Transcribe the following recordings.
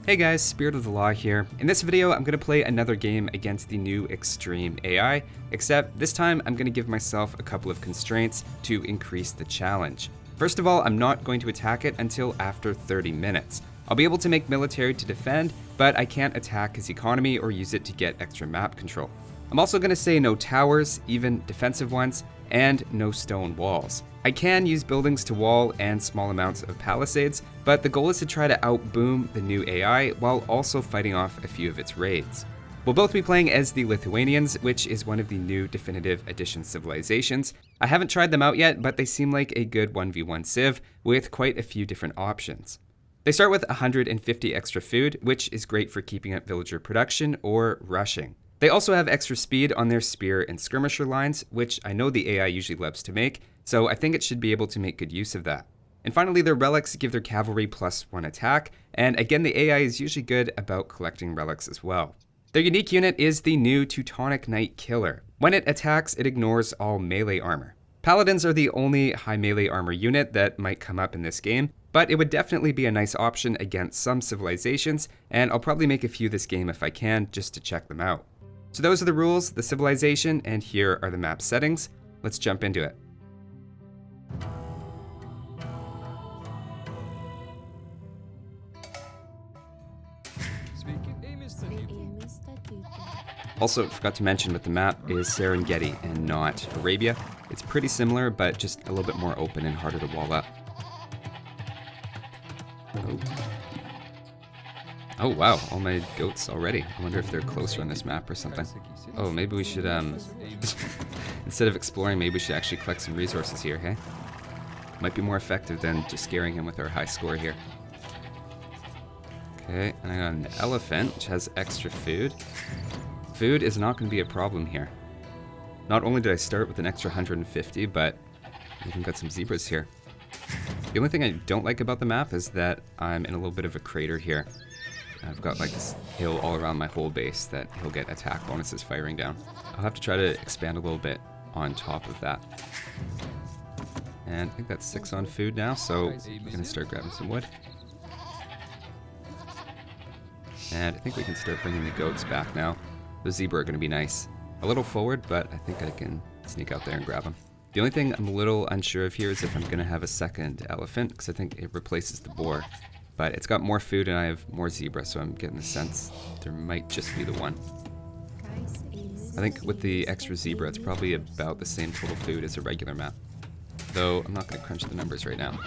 Hey guys, Spirit of the Law here. In this video, I'm going to play another game against the new Extreme AI, except this time I'm going to give myself a couple of constraints to increase the challenge. First of all, I'm not going to attack it until after 30 minutes. I'll be able to make military to defend, but I can't attack his economy or use it to get extra map control. I'm also going to say no towers, even defensive ones, and no stone walls. I can use buildings to wall and small amounts of palisades, but the goal is to try to outboom the new AI while also fighting off a few of its raids. We'll both be playing as the Lithuanians, which is one of the new Definitive Edition civilizations. I haven't tried them out yet, but they seem like a good 1v1 civ with quite a few different options. They start with 150 extra food, which is great for keeping up villager production or rushing. They also have extra speed on their spear and skirmisher lines, which I know the AI usually loves to make, so I think it should be able to make good use of that. And finally, their relics give their cavalry +1 attack, and again the AI is usually good about collecting relics as well. Their unique unit is the new Teutonic Knight Killer. When it attacks, it ignores all melee armor. Paladins are the only high melee armor unit that might come up in this game, but it would definitely be a nice option against some civilizations, and I'll probably make a few this game if I can, just to check them out. So those are the rules, the civilization, and here are the map settings. Let's jump into it. Also, forgot to mention with the map is Serengeti and not Arabia. It's pretty similar, but just a little bit more open and harder to wall up. Oh wow, all my goats already. I wonder if they're closer on this map or something. Oh, maybe we should, instead of exploring, maybe we should actually collect some resources here, hey? Might be more effective than just scaring him with our high score here. Okay, and I got an elephant, which has extra food. Food is not going to be a problem here. Not only did I start with an extra 150, but I even got some zebras here. The only thing I don't like about the map is that I'm in a little bit of a crater here. I've got like this hill all around my whole base that he'll get attack bonuses firing down. I'll have to try to expand a little bit on top of that. And I think that's 6 on food now, so we're going to start grabbing some wood. And I think we can start bringing the goats back now. The zebra are going to be nice. A little forward, but I think I can sneak out there and grab them. The only thing I'm a little unsure of here is if I'm going to have a second elephant, because I think it replaces the boar. But it's got more food and I have more zebra, so I'm getting the sense there might just be the one. I think with the extra zebra, it's probably about the same total food as a regular map. Though, I'm not going to crunch the numbers right now.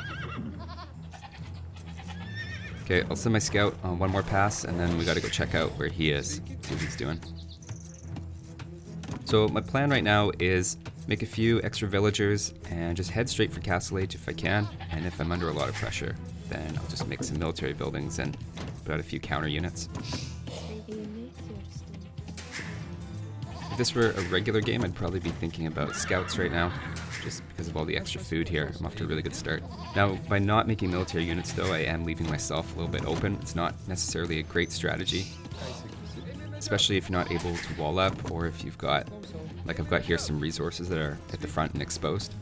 Okay, I'll send my scout on one more pass, and then we got to go check out where he is, see what he's doing. So my plan right now is make a few extra villagers and just head straight for Castle Age if I can, and if I'm under a lot of pressure, then I'll just make some military buildings and put out a few counter units. If this were a regular game, I'd probably be thinking about scouts right now, just because of all the extra food here. I'm off to a really good start. Now, by not making military units though, I am leaving myself a little bit open. It's not necessarily a great strategy, especially if you're not able to wall up, or if you've got, like I've got here, some resources that are at the front and exposed.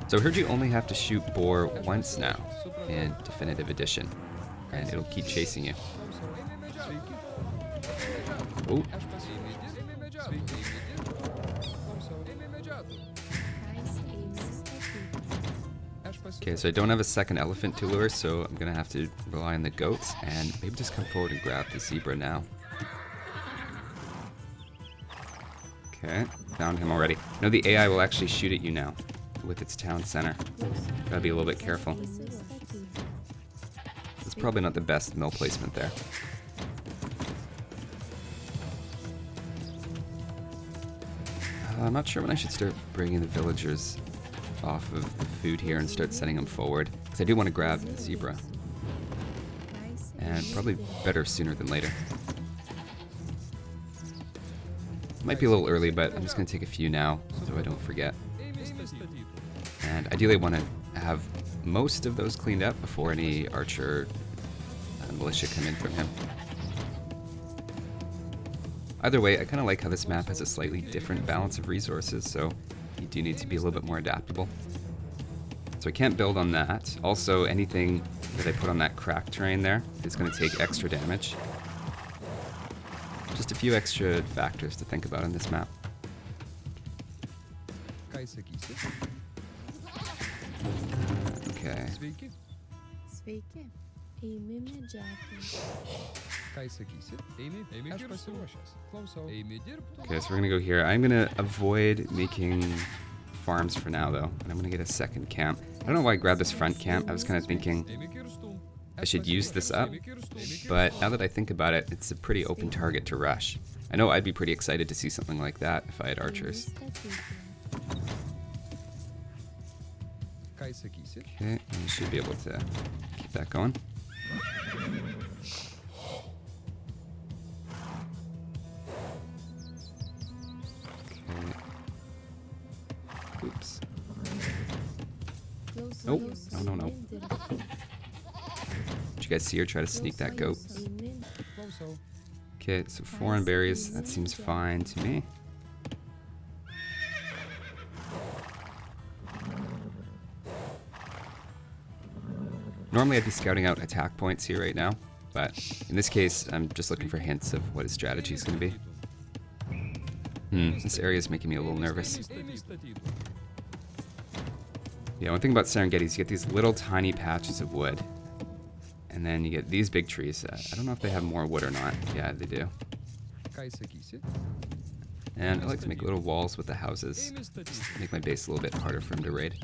So I heard you only have to shoot boar once now in Definitive Edition, and it'll keep chasing you. Oh. Okay, so I don't have a second elephant to lure, so I'm gonna have to rely on the goats and maybe just come forward and grab the zebra now. Okay, found him already. No, the AI will actually shoot at you now with its town center. Gotta be a little bit careful. It's probably not the best mill placement there. I'm not sure when I should start bringing the villagers off of the food here and start sending them forward, because I do want to grab the zebra. And probably better sooner than later. Might be a little early, but I'm just going to take a few now so I don't forget. And ideally I want to have most of those cleaned up before any archer militia come in from him. Either way, I kind of like how this map has a slightly different balance of resources, so you do need to be a little bit more adaptable. So I can't build on that. Also, anything that I put on that crack terrain there is going to take extra damage. Just a few extra factors to think about in this map. Okay. Okay, so we're gonna go here. I'm gonna avoid making farms for now, though, and I'm gonna get a second camp. I don't know why I grabbed this front camp. I was kind of thinking I should use this up, but now that I think about it, it's a pretty open target to rush. I know I'd be pretty excited to see something like that if I had archers. Okay, we should be able to keep that going. Okay. Oops. Nope. No. Did you guys see her try to sneak that goat? Okay, so 4 on berries. That seems fine to me. Normally I'd be scouting out attack points here right now, but in this case I'm just looking for hints of what his strategy is going to be. This area is making me a little nervous. Yeah, one thing about Serengeti is you get these little tiny patches of wood, and then you get these big trees. I don't know if they have more wood or not. Yeah, they do. And I like to make little walls with the houses, just make my base a little bit harder for him to raid.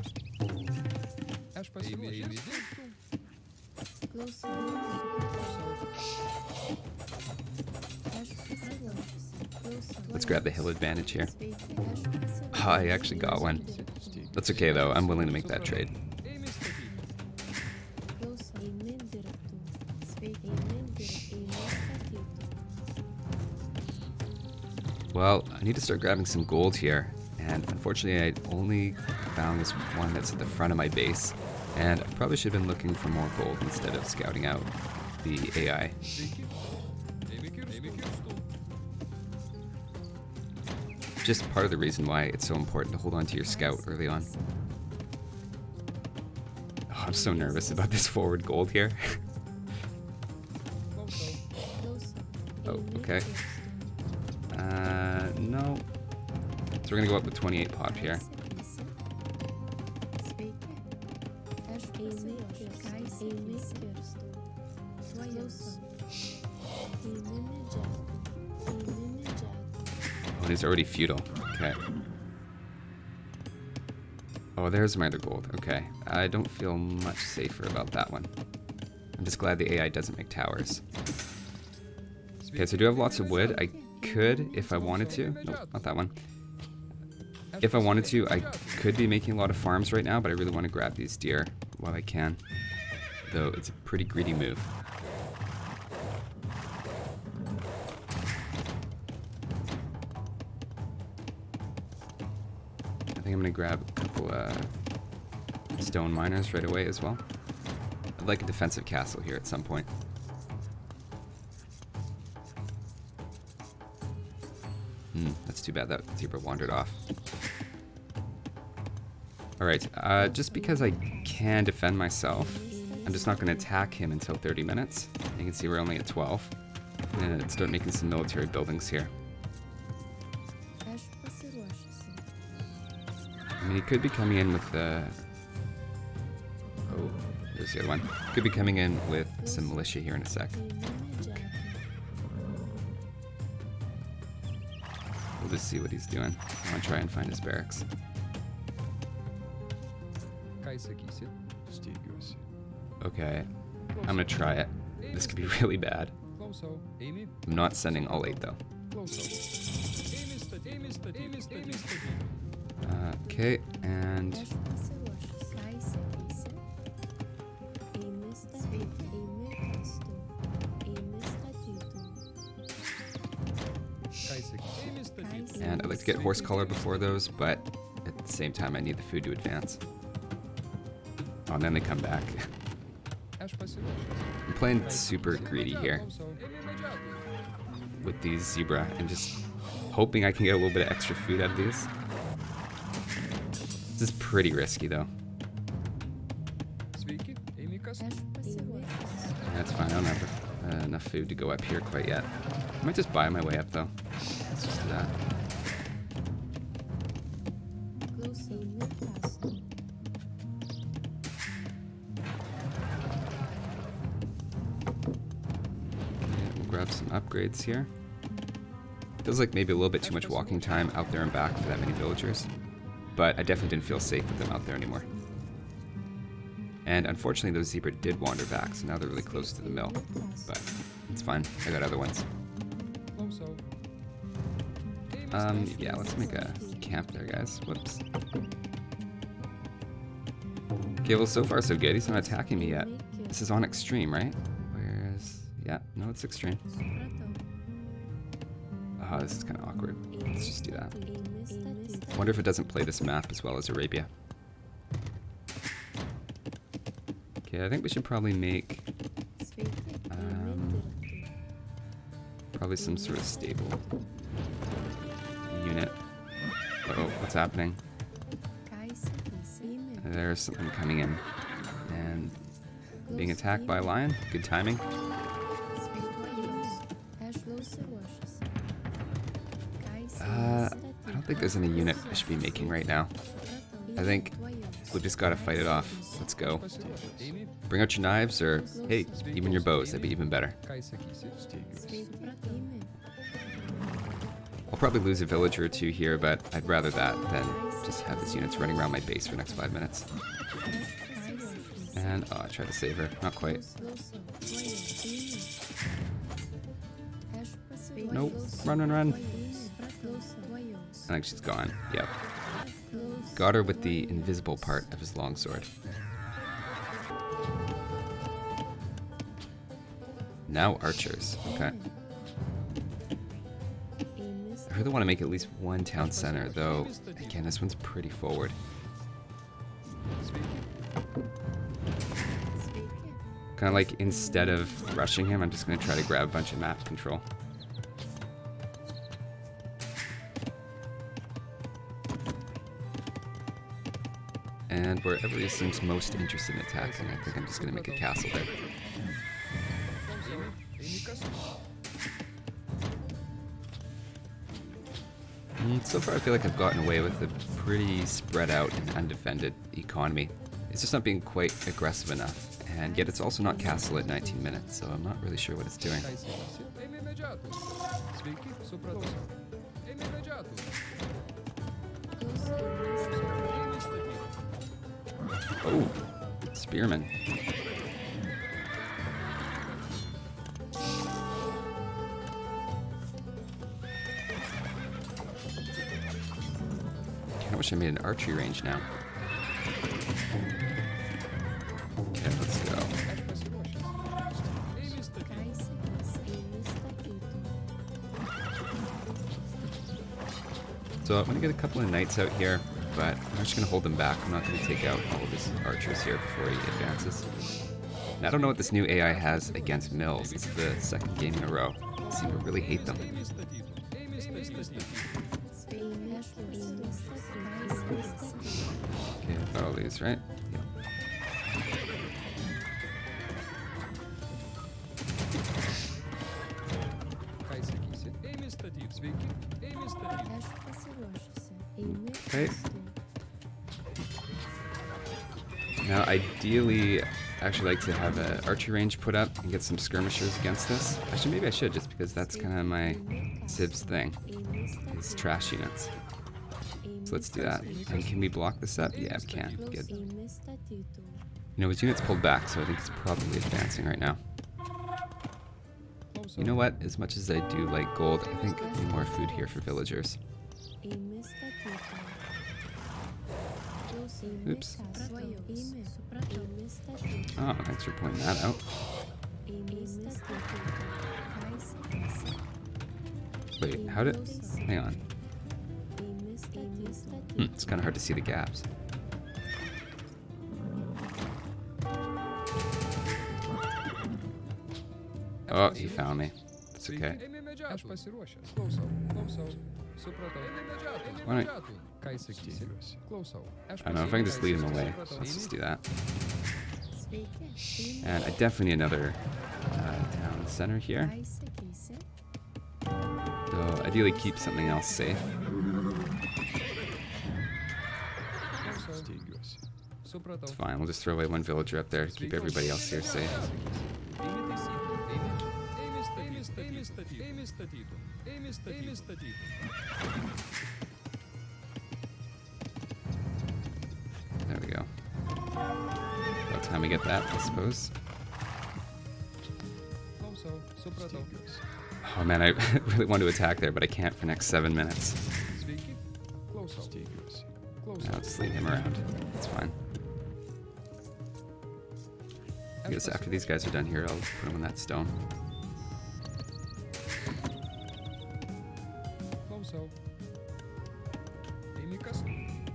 Let's grab the hill advantage here. Oh, I actually got one. That's okay though, I'm willing to make that trade. Well, I need to start grabbing some gold here, and unfortunately I only found this one that's at the front of my base, and I probably should have been looking for more gold instead of scouting out the AI. Just part of the reason why it's so important to hold on to your scout early on. Oh, I'm so nervous about this forward gold here. Oh, okay. No. So we're gonna go up with 28 pop here. Oh, he's already feudal. Okay. Oh, there's my other gold. Okay. I don't feel much safer about that one. I'm just glad the AI doesn't make towers. Okay, so I do have lots of wood. I could, if I wanted to. Nope, not that one. If I wanted to, I could be making a lot of farms right now, but I really want to grab these deer while I can. Though it's a pretty greedy move. I think I'm going to grab a couple stone miners right away as well. I'd like a defensive castle here at some point. That's too bad that zebra wandered off. Alright, just because I can defend myself, I'm just not going to attack him until 30 minutes. You can see we're only at 12. I'm going to start making some military buildings here. I mean, he could be coming in with the... Oh, there's the other one. Could be coming in with some militia here in a sec. We'll just see what he's doing. I want to try and find his barracks. Okay, I'm gonna try it. This could be really bad. I'm not sending all 8 though. Okay, and... And I'd like to get horse collar before those, but at the same time I need the food to advance. Oh, and then they come back. I'm playing super greedy here with these zebra and just hoping I can get a little bit of extra food out of these. This is pretty risky though. That's fine. I don't have enough food to go up here quite yet. I might just buy my way up, though. Let's just do that. We'll grab some upgrades here. Feels like maybe a little bit too much walking time out there and back for that many villagers. But I definitely didn't feel safe with them out there anymore. And unfortunately, those zebra did wander back, so now they're really close to the mill. But it's fine. I got other ones. Yeah, let's make a camp there, guys. Whoops. Okay, well, so far so good. He's not attacking me yet. This is on extreme, right? Where's... Yeah, no, it's extreme. Oh, this is kind of awkward. Let's just do that. Wonder if it doesn't play this map as well as Arabia. Okay, I think we should probably make probably some sort of stable unit. Uh-oh, what's happening? There's something coming in. And being attacked by a lion. Good timing. I don't think there's any unit I should be making right now. I think we've just got to fight it off. Let's go. Bring out your knives, or hey, even your bows. That'd be even better. I'll probably lose a villager or two here, but I'd rather that than just have these units running around my base for the next 5 minutes. And, oh, I tried to save her. Not quite. Nope. Run, run, run. I think she's gone. Yep. Got her with the invisible part of his longsword. Now archers. Okay. I really want to make at least one town center, though, again, this one's pretty forward. Kind of like, instead of rushing him, I'm just going to try to grab a bunch of map control. And wherever he seems most interested in attacking, I think I'm just going to make a castle there. So far I feel like I've gotten away with a pretty spread out and undefended economy. It's just not being quite aggressive enough, and yet it's also not castle at 19 minutes, so I'm not really sure what it's doing. Oh, spearman. I wish I made an archery range now. Okay, let's go. So I'm gonna get a couple of knights out here, but I'm just gonna hold them back. I'm not gonna take out all of his archers here before he advances. And I don't know what this new AI has against mills. This is the second game in a row. I seem to really hate them. Okay, I've got all these, right? Yep. Okay. Now, ideally, I actually like to have an archery range put up and get some skirmishers against this. Actually, maybe I should, just because that's kind of my Civ's thing, is trash units. So let's do that. And can we block this up? Yeah, we can. Good. You know, his unit's pulled back, so I think he's probably advancing right now. You know what? As much as I do like gold, I think I need more food here for villagers. Oops. Oh, thanks for pointing that out. Wait, how did... Hang on. It's kind of hard to see the gaps. Oh, he found me. It's okay. Why don't I don't know if I can just lead him away. Let's just do that. And I definitely need another center here. So ideally keep something else safe. It's fine, we'll just throw away one villager up there to keep everybody else here safe. There we go. About time we get that, I suppose. Oh man, I really want to attack there, but I can't for the next 7 minutes. I'll just leave him around. It's fine. I guess after these guys are done here, I'll put them on that stone.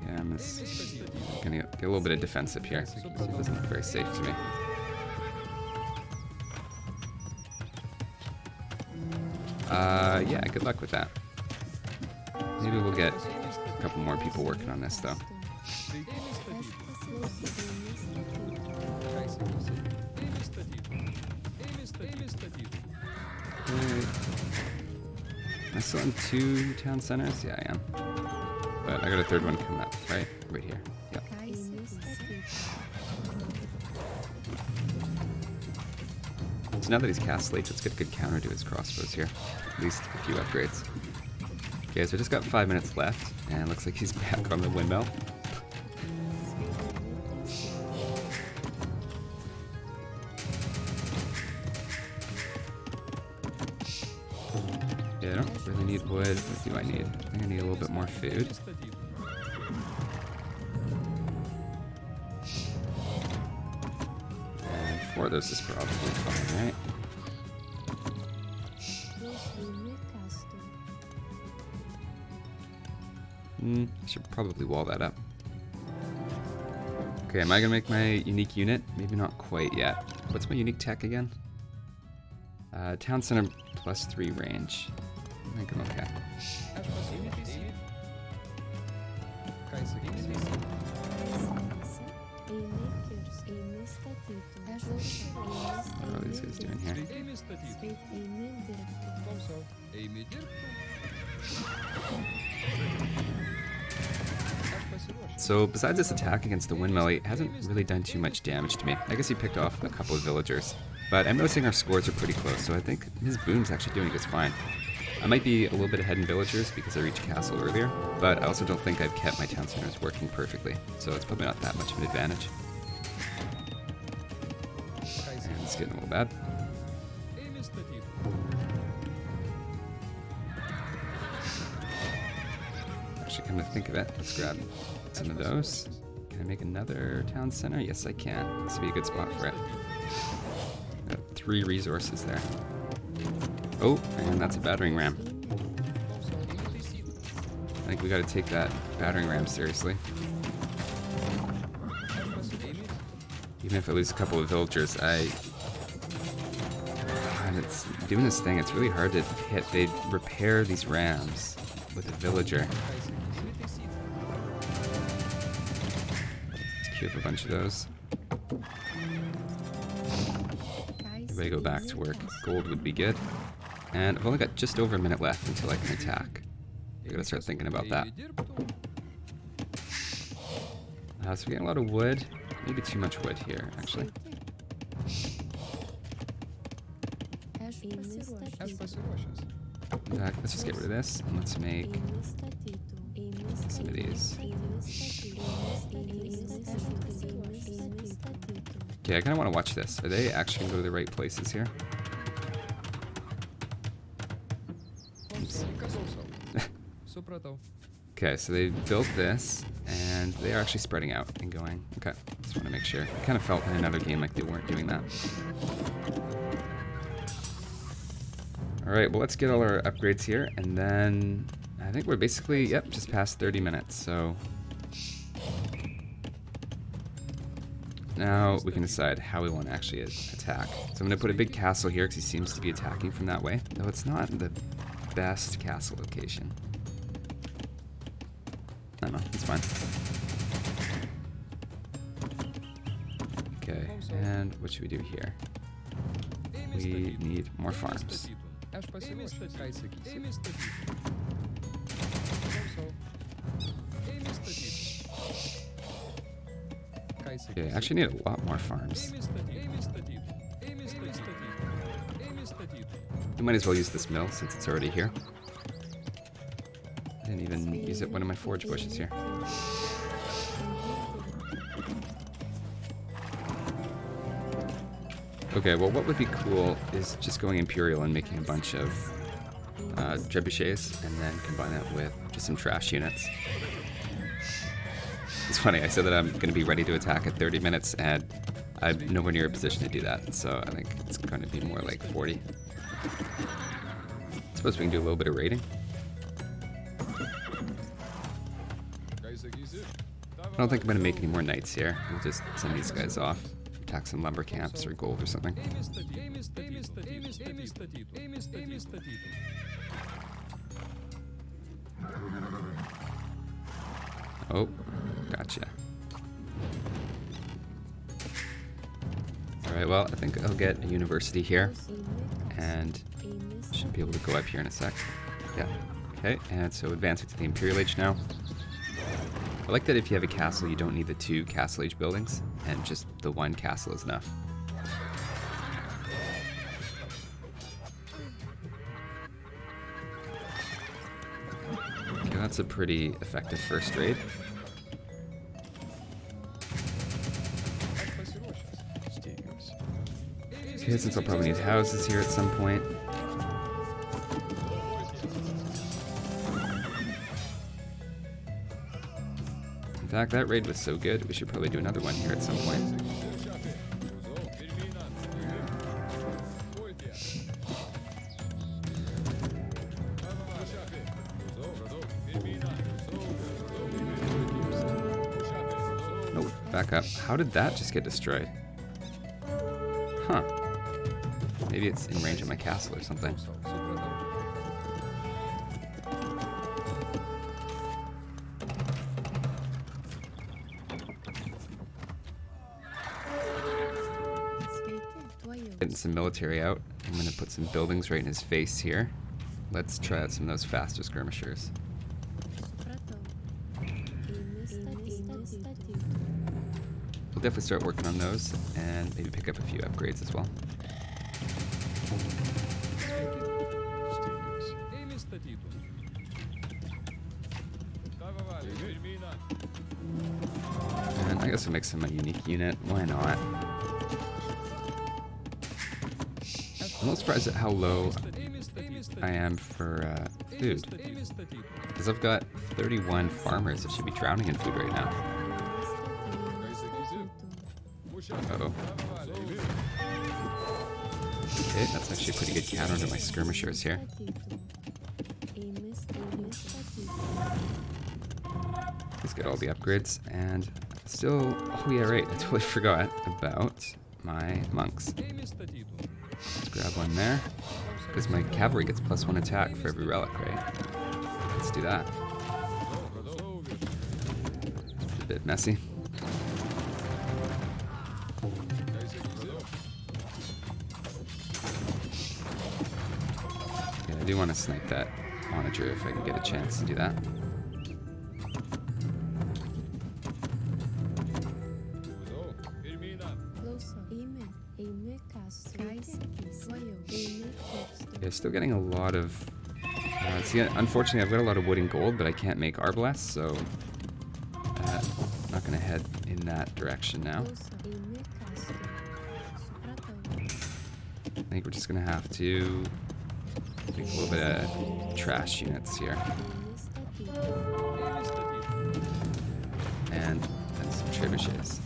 Yeah, I'm just gonna get a little bit of defense up here. It doesn't look very safe to me. Yeah, good luck with that. Maybe we'll get a couple more people working on this, though. Am I still in 2 town centers? Yeah, I am. But I got a 3rd one coming up, right? Right here. Yep. So now that he's cast late, let's get a good counter to his crossbows here. At least a few upgrades. Okay, so I just got 5 minutes left, and it looks like he's back on the windmill. Yeah, I don't really need wood. What do I need? I think I need a little bit more food. And 4 of those is probably fine, right? I should probably wall that up. Okay, am I gonna make my unique unit? Maybe not quite yet. What's my unique tech again? Town center +3 range. I think I'm okay. What are these guys doing here? So besides this attack against the windmill, he hasn't really done too much damage to me. I guess he picked off a couple of villagers. But I'm noticing our scores are pretty close, so I think his boom's actually doing just fine. I might be a little bit ahead in villagers because I reached castle earlier, but I also don't think I've kept my town centers working perfectly, so it's probably not that much of an advantage. And it's getting a little bad. Actually, come to think of it, let's grab some of those. Can I make another town center? Yes, I can. This would be a good spot for it. Got 3 resources there. Oh, and that's a battering ram. I think we gotta take that battering ram seriously. Even if I lose a couple of villagers, and it's doing this thing, it's really hard to hit. They repair these rams with a villager. Let's queue up a bunch of those. Everybody go back to work. Gold would be good. And I've only got just over a minute left until I can attack. I gotta start thinking about that. So we're getting a lot of wood. Maybe too much wood here, actually. Let's just get rid of this and let's make some of these. Okay, I kind of want to watch this. Are they actually going to go to the right places here? Okay, so they built this, and they are actually spreading out and going. Okay, just want to make sure. I kind of felt in another game like they weren't doing that. Alright, well let's get all our upgrades here, and then I think we're basically, yep, just past 30 minutes, so now we can decide how we want to actually attack. So I'm going to put a big castle here because he seems to be attacking from that way, though it's not the best castle location. I don't know, it's fine. Okay, and what should we do here? We need more farms. Okay, I actually need a lot more farms. We might as well use this mill since it's already here. I didn't even use one of my forage bushes here. Okay, well what would be cool is just going Imperial and making a bunch of trebuchets and then combine it with just some trash units. It's funny, I said that I'm going to be ready to attack at 30 minutes and I'm nowhere near a position to do that, so I think it's going to be more like 40. I suppose we can do a little bit of raiding. I don't think I'm going to make any more knights here. We'll just send these guys off, attack some lumber camps or gold or something. Oh, gotcha. Alright, well, I think I'll get a university here, and should be able to go up here in a sec. Yeah, okay, and so advancing to the Imperial Age now. I like that if you have a castle, you don't need the 2 Castle Age buildings, and just the 1 castle is enough. Okay, that's a pretty effective first raid. Okay, since I'll probably need houses here at some point. In fact, that raid was so good, we should probably do another one here at some point. Nope, back up. How did that just get destroyed? Huh. Maybe it's in range of my castle or something. Getting some military out. I'm going to put some buildings right in his face here. Let's try out some of those faster skirmishers. We'll definitely start working on those and maybe pick up a few upgrades as well. And I guess I'll make some a unique unit. Why not? I'm not surprised at how low I am for food. Because I've got 31 farmers that should be drowning in food right now. Uh-oh. Okay, that's actually a pretty good counter to my skirmishers here. Let's get all the upgrades, and still, oh yeah, right, I totally forgot about my monks. Let's grab one there, because my cavalry gets +1 attack for every relic, right? Let's do that. It's a bit messy. Yeah, I do want to snipe that onager if I can get a chance to do that. Yeah, still getting a lot of... see, unfortunately, I've got a lot of wood and gold, but I can't make Arbalest, so I'm not going to head in that direction now. I think we're just going to have to make a little bit of trash units here. And then some trebuchets.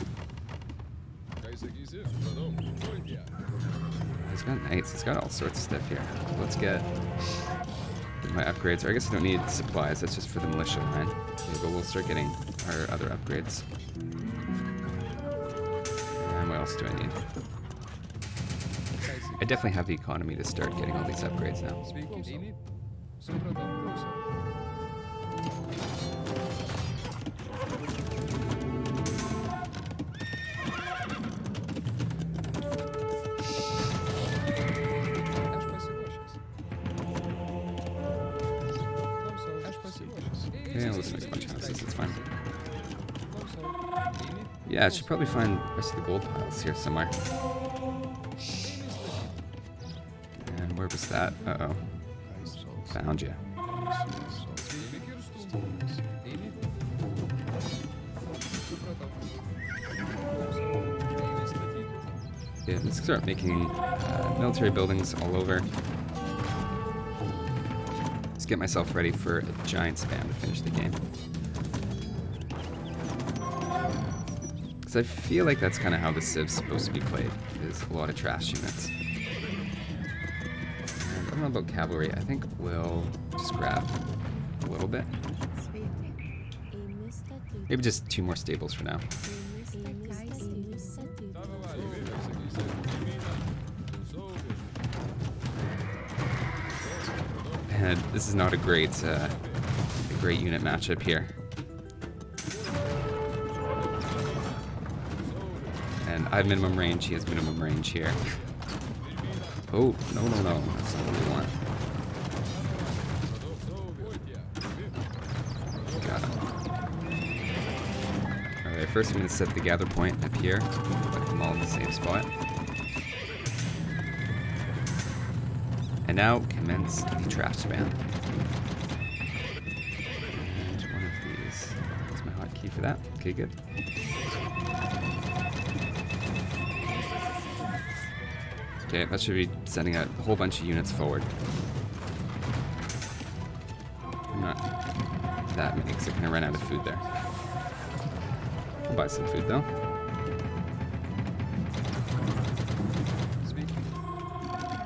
He's got knights, he's got all sorts of stuff here. Let's get my upgrades, or I guess I don't need supplies, that's just for the militia line. Okay, but we'll start getting our other upgrades. And what else do I need? I definitely have the economy to start getting all these upgrades now. Okay, let's make a bunch of houses, it's fine. Yeah, I should probably find the rest of the gold piles here somewhere. And where was that? Uh-oh. Found you. Yeah, let's start making military buildings all over. Let's get myself ready for a giant spam to finish the game. Because I feel like that's kind of how the Civ's supposed to be played, is a lot of trash units. And I don't know about cavalry. I think we'll just grab a little bit. Maybe just 2 more stables for now. And this is not a great unit matchup here. And I have minimum range, he has minimum range here. Oh, no, no, no, that's not what we want. Got him. Alright, first I'm going to set the gather point up here. Put them all in the same spot. And now commence the trash spam. And one of these. That's my hotkey for that. Okay, good. Okay, that should be sending a whole bunch of units forward. Not that many, because they're going to run out of food there. We'll buy some food, though.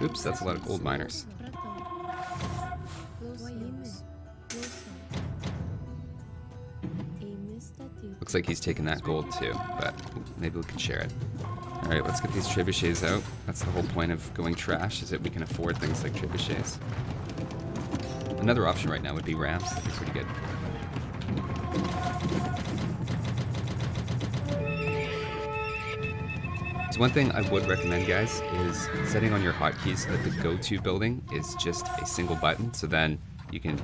Oops, that's a lot of gold miners. Looks like he's taking that gold too, but maybe we can share it. Alright, let's get these trebuchets out. That's the whole point of going trash, is that we can afford things like trebuchets. Another option right now would be ramps. That'd be pretty good. So one thing I would recommend, guys, is setting on your hotkeys so that the go-to building is just a single button. So then you can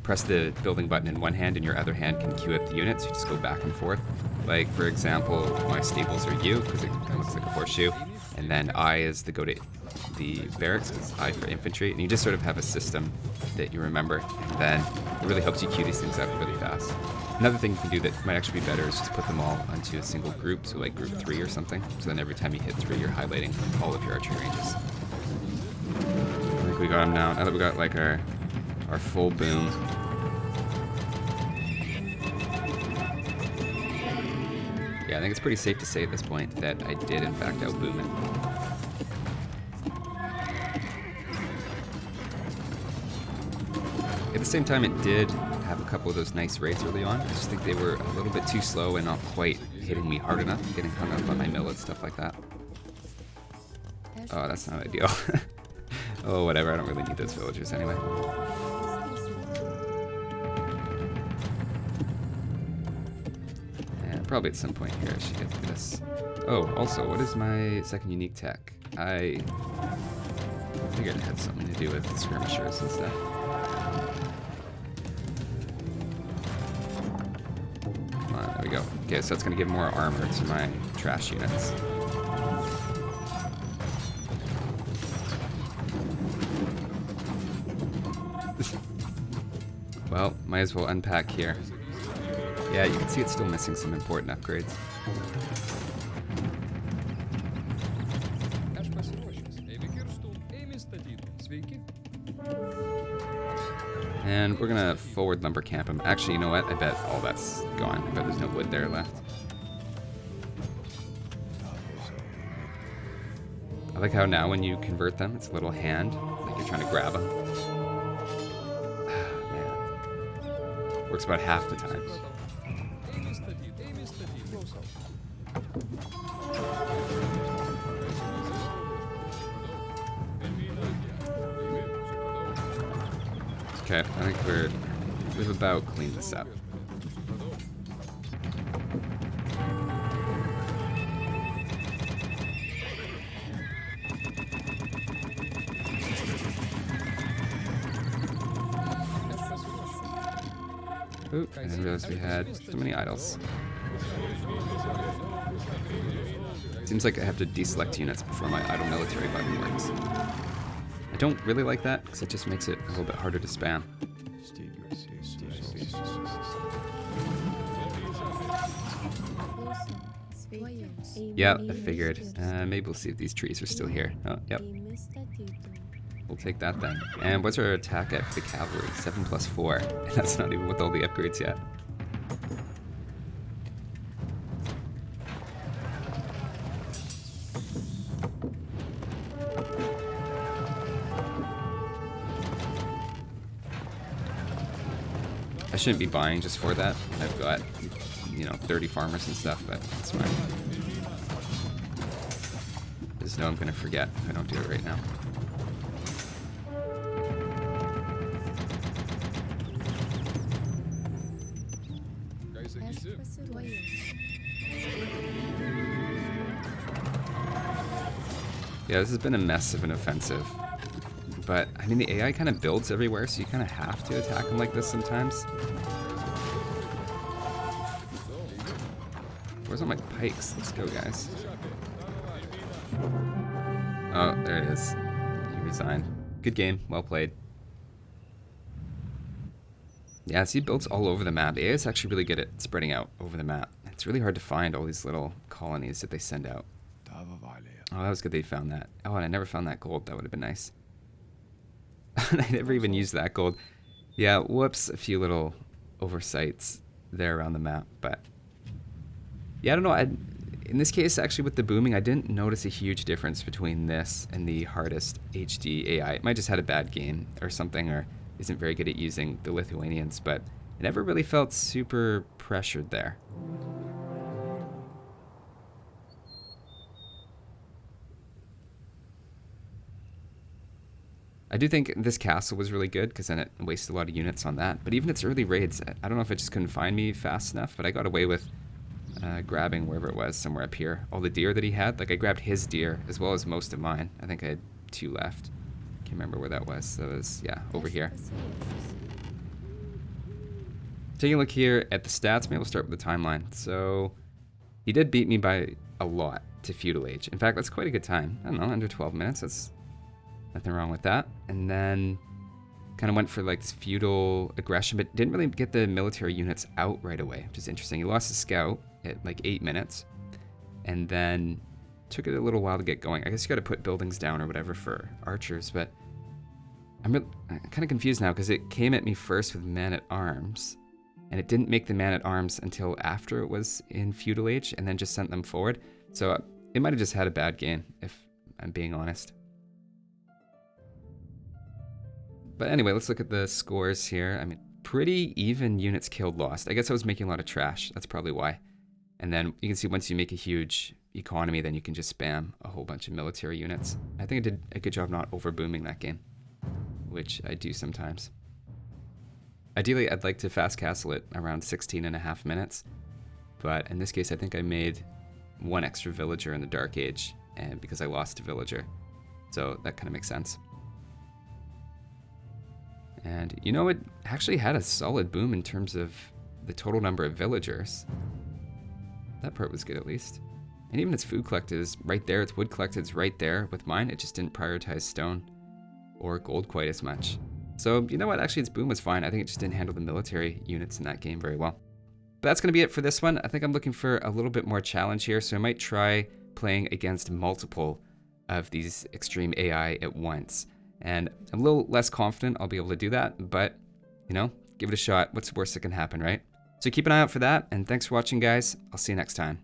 press the building button in one hand and your other hand can queue up the units. You just go back and forth. Like, for example, my stables are U, because it kind of looks like a horseshoe. And then I is the go to the barracks, because I for infantry. And you just sort of have a system that you remember. And then it really helps you queue these things up really fast. Another thing you can do that might actually be better is just put them all onto a single group, so like group 3 or something. So then every time you hit 3, you're highlighting all of your archery ranges. I think we got them now. Now that we got like our full boom. Yeah, I think it's pretty safe to say at this point that I did in fact outboom it. At the same time, it did have a couple of those nice raids early on. I just think they were a little bit too slow and not quite hitting me hard enough, getting hung up on my mill and stuff like that. Oh, that's not ideal. Oh, whatever, I don't really need those villagers anyway. And probably at some point here I should get this. Oh, also, what is my second unique tech? I figured it had something to do with the skirmishers and stuff. There we go. Okay, so it's going to give more armor to my trash units. Well, might as well unpack here. Yeah, you can see it's still missing some important upgrades. And we're gonna forward lumber camp him. Actually, you know what? I bet all that's gone. I bet there's no wood there left. I like how now when you convert them, it's a little hand, like you're trying to grab them. Man. Works about half the time. Okay, I think we've about cleaned this up. Ooh, I didn't realize we had so many idols. Seems like I have to deselect units before my idle military button works. I don't really like that because it just makes it a little bit harder to spam. Yep, I figured. Maybe we'll see if these trees are still here. Oh, yep. We'll take that then. And what's our attack at for the cavalry? 7+4. And that's not even with all the upgrades yet. I shouldn't be buying just for that. I've got, 30 farmers and stuff, but it's fine. Just know I'm gonna forget if I don't do it right now. Yeah, this has been a mess of an offensive. But, I mean, the AI kind of builds everywhere, so you kind of have to attack them like this sometimes. Where's all my pikes? Let's go, guys. Oh, there it is. He resigned. Good game. Well played. Yeah, so he builds all over the map. AI is actually really good at spreading out over the map. It's really hard to find all these little colonies that they send out. Oh, that was good they found that. Oh, and I never found that gold. That would have been nice. I never even used that gold. Yeah, whoops, a few little oversights there around the map, but yeah, I don't know. In this case, actually, with the booming, I didn't notice a huge difference between this and the hardest HD AI. It might just had a bad game or something, or isn't very good at using the Lithuanians, but it never really felt super pressured there. I do think this castle was really good because then it wasted a lot of units on that. But even its early raids, I don't know if it just couldn't find me fast enough, but I got away with grabbing wherever it was, somewhere up here. All the deer that he had, like I grabbed his deer as well as most of mine. I think I had 2 left. Can't remember where that was. So it was, yeah, over here. Taking a look here at the stats, maybe we'll start with the timeline. So he did beat me by a lot to Feudal Age. In fact, that's quite a good time. I don't know, under 12 minutes. That's nothing wrong with that. And then kind of went for like this feudal aggression, but didn't really get the military units out right away, which is interesting. He lost a scout at like 8 minutes, and then took it a little while to get going. I guess you got to put buildings down or whatever for archers, but I'm kind of confused now because it came at me first with men-at-arms, and it didn't make the man-at-arms until after it was in Feudal Age, and then just sent them forward. So it might have just had a bad game, if I'm being honest. But anyway, let's look at the scores here. I mean, pretty even units killed, lost. I guess I was making a lot of trash. That's probably why. And then you can see once you make a huge economy, then you can just spam a whole bunch of military units. I think I did a good job not overbooming that game, which I do sometimes. Ideally, I'd like to fast castle it around 16.5 minutes. But in this case, I think I made 1 extra villager in the Dark Age, and because I lost a villager. So that kind of makes sense. And you know, it actually had a solid boom in terms of the total number of villagers. That part was good at least. And even its food collected is right there, its wood collected is right there. With mine, it just didn't prioritize stone or gold quite as much. So you know what, actually its boom was fine. I think it just didn't handle the military units in that game very well. But that's gonna be it for this one. I think I'm looking for a little bit more challenge here, so I might try playing against multiple of these extreme AI at once. And I'm a little less confident I'll be able to do that, but, give it a shot. What's the worst that can happen, right? So keep an eye out for that, and thanks for watching, guys. I'll see you next time.